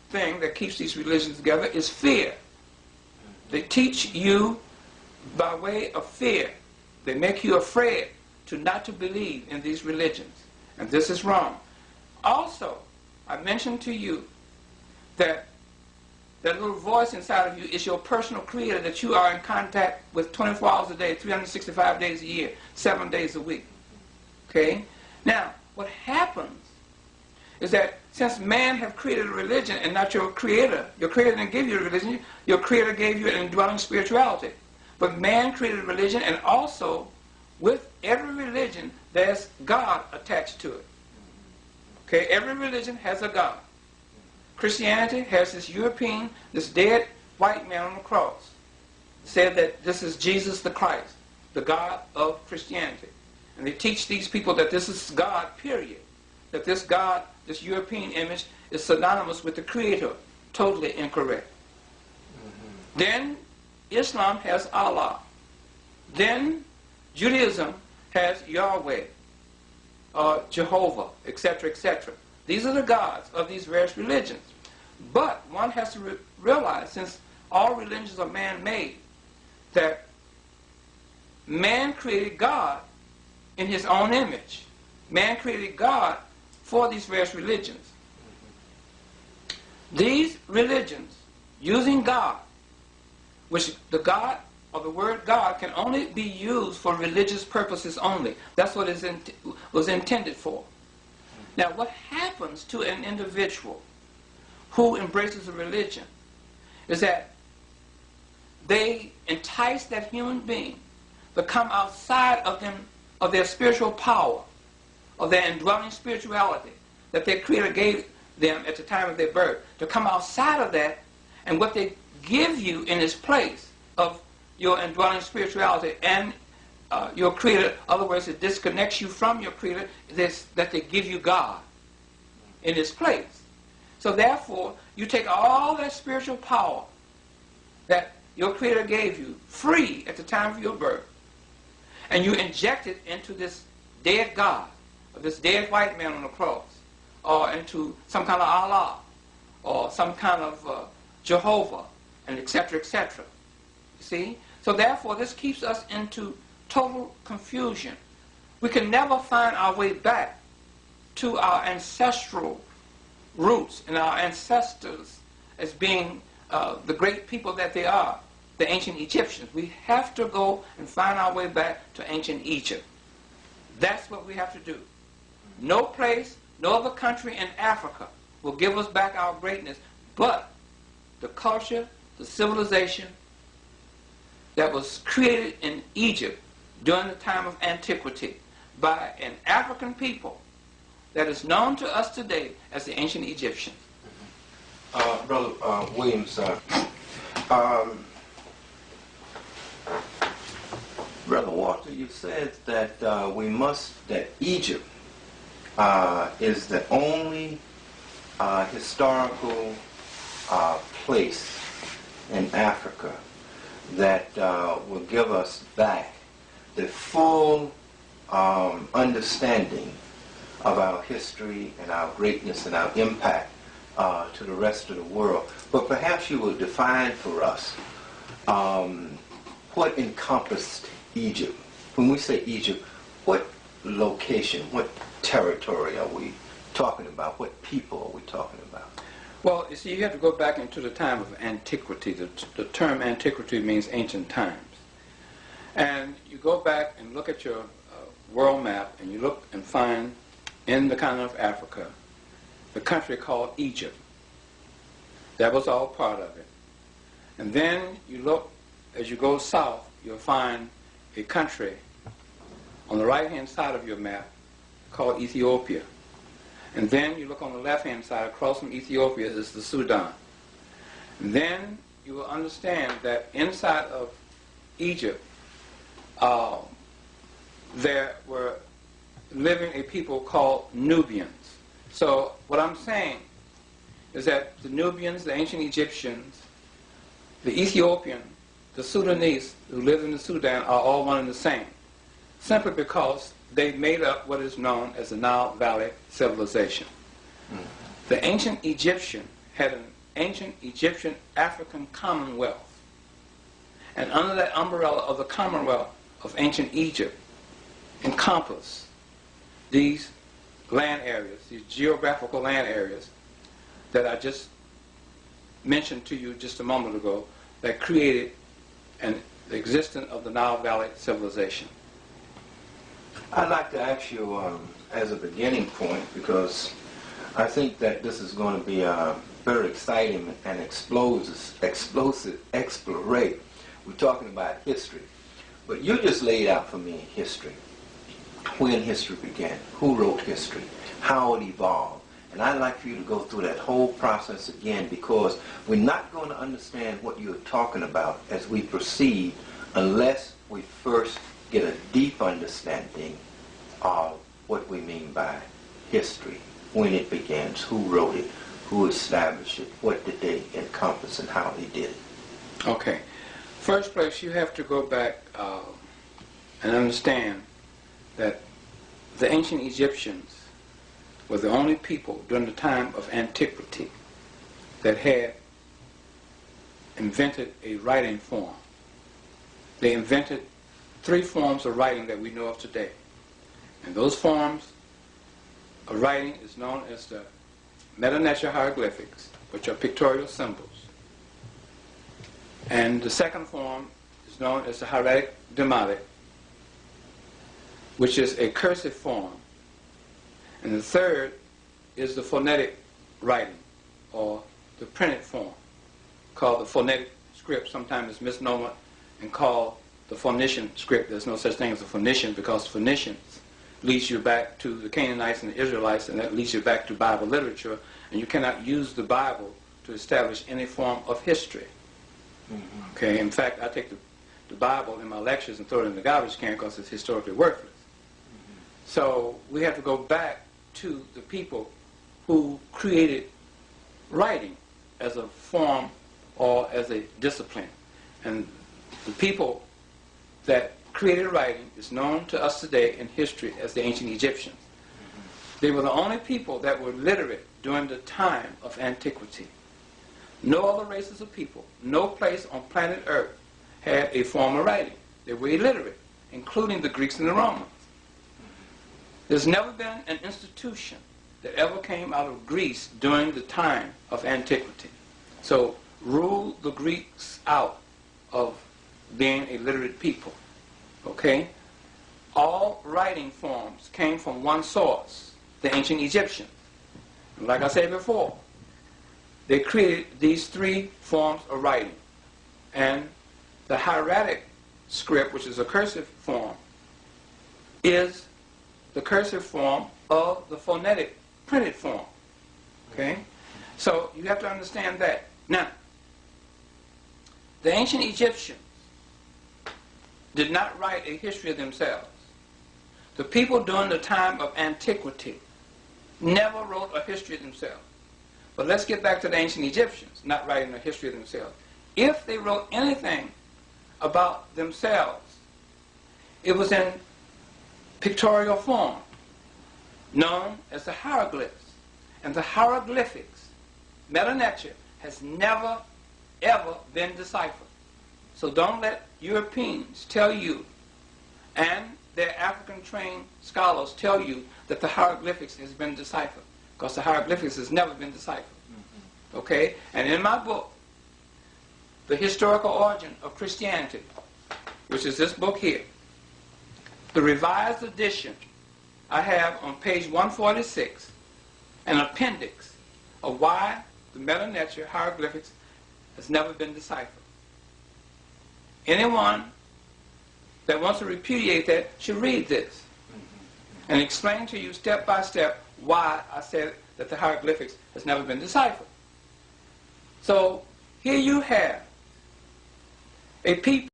thing that keeps these religions together is fear. They teach you by way of fear. They make you afraid to not to believe in these religions. And this is wrong. Also, I mentioned to you that that little voice inside of you is your personal creator that you are in contact with 24 hours a day, 365 days a year, 7 days a week. Okay? Now, what happens is that since man have created a religion and not your creator didn't give you a religion, your creator gave you an indwelling spirituality. But man created a religion, and also with every religion there's God attached to it. Okay, every religion has a God. Christianity has this European, this dead white man on the cross, said that this is Jesus the Christ, the God of Christianity. And they teach these people that this is God, period. That this God, this European image, is synonymous with the Creator. Totally incorrect. Then Islam has Allah. Then Judaism has Yahweh, Jehovah, etc., etc. These are the gods of these various religions. But one has to realize, since all religions are man-made, that man created God in his own image. Man created God for these various religions. These religions, using God, which the God or the word God can only be used for religious purposes only. That's what it was intended for. Now, what happens to an individual who embraces a religion is that they entice that human being to come outside of them, of their spiritual power, of their indwelling spirituality that their Creator gave them at the time of their birth, to come outside of that, and what they give you in its place of your indwelling spirituality and your Creator, in other words, it disconnects you from your Creator, that they give you God in its place. So therefore, you take all that spiritual power that your Creator gave you free at the time of your birth, and you inject it into this dead God, or this dead white man on the cross, or into some kind of Allah, or some kind of Jehovah, and etc., etc. You see? So therefore, this keeps us into total confusion. We can never find our way back to our ancestral roots and our ancestors as being the great people that they are, the ancient Egyptians. We have to go and find our way back to ancient Egypt. That's what we have to do. No place, no other country in Africa will give us back our greatness, but the culture, the civilization that was created in Egypt during the time of antiquity by an African people that is known to us today as the ancient Egyptians. Brother Williams, Brother Walter, you said that that Egypt is the only historical place in Africa that will give us back the full understanding of our history and our greatness and our impact to the rest of the world. But perhaps you will define for us what encompassed Egypt. When we say Egypt, what location, what territory are we talking about? What people are we talking about? Well, you see, you have to go back into the time of antiquity. The term antiquity means ancient times. And you go back and look at your world map, and you look and find in the continent of Africa the country called Egypt. That was all part of it. And then you look, as you go south, you'll find a country on the right-hand side of your map called Ethiopia. And then you look on the left-hand side, across from Ethiopia is the Sudan. And then you will understand that inside of Egypt, there were living a people called Nubians. So what I'm saying is that the Nubians, the ancient Egyptians, the Ethiopian, the Sudanese who lived in the Sudan are all one and the same, simply because they made up what is known as the Nile Valley civilization. The ancient Egyptian had an ancient Egyptian African Commonwealth. And under that umbrella of the Commonwealth of ancient Egypt encompass these land areas, these geographical land areas that I just mentioned to you just a moment ago, that created the existence of the Nile Valley civilization. I'd like to ask you as a beginning point, because I think that this is going to be a very exciting and explosive exploration. We're talking about history. But you just laid out for me history. When history began, who wrote history, how it evolved. And I'd like for you to go through that whole process again, because we're not going to understand what you're talking about as we proceed unless we first get a deep understanding of what we mean by history, when it begins, who wrote it, who established it, what did they encompass, and how they did it. Okay. First place, you have to go back and understand that the ancient Egyptians were the only people during the time of antiquity that had invented a writing form. They invented 3 forms of writing that we know of today. And those forms of writing is known as the Meta-Nature hieroglyphics, which are pictorial symbols. And the second form is known as the hieratic demotic, which is a cursive form. And the third is the phonetic writing, or the printed form, called the phonetic script. Sometimes it's misnomer and called the Phoenician script. There's no such thing as a Phoenician, because Phoenicians leads you back to the Canaanites and the Israelites, and that leads you back to Bible literature, and you cannot use the Bible to establish any form of history. Mm-hmm. Okay, in fact, I take the Bible in my lectures and throw it in the garbage can because it's historically worthless. Mm-hmm. So we have to go back to the people who created writing as a form or as a discipline. And the people that created writing is known to us today in history as the ancient Egyptians. Mm-hmm. They were the only people that were literate during the time of antiquity. No other races of people, no place on planet Earth had a form of writing. They were illiterate, including the Greeks and the Romans. There's never been an institution that ever came out of Greece during the time of antiquity. So rule the Greeks out of being a literate people. Okay? All writing forms came from one source, the ancient Egyptians. And like I said before, they created these 3 forms of writing. And the hieratic script, which is a cursive form, is the cursive form of the phonetic printed form. Okay? So you have to understand that. Now, the ancient Egyptians did not write a history of themselves. The people during the time of antiquity never wrote a history of themselves. But let's get back to the ancient Egyptians not writing a history of themselves. If they wrote anything about themselves, it was in pictorial form, known as the hieroglyphs. And the hieroglyphics, Meta-Nature, has never, ever been deciphered. So don't let Europeans tell you, and their African-trained scholars tell you, that the hieroglyphics has been deciphered, because the hieroglyphics has never been deciphered. Mm-hmm. Okay? And in my book, The Historical Origin of Christianity, which is this book here, the revised edition, I have on page 146 an appendix of why the Meta-Nature hieroglyphics has never been deciphered. Anyone that wants to repudiate that should read this and explain to you step by step why I said that the hieroglyphics has never been deciphered. So here you have a people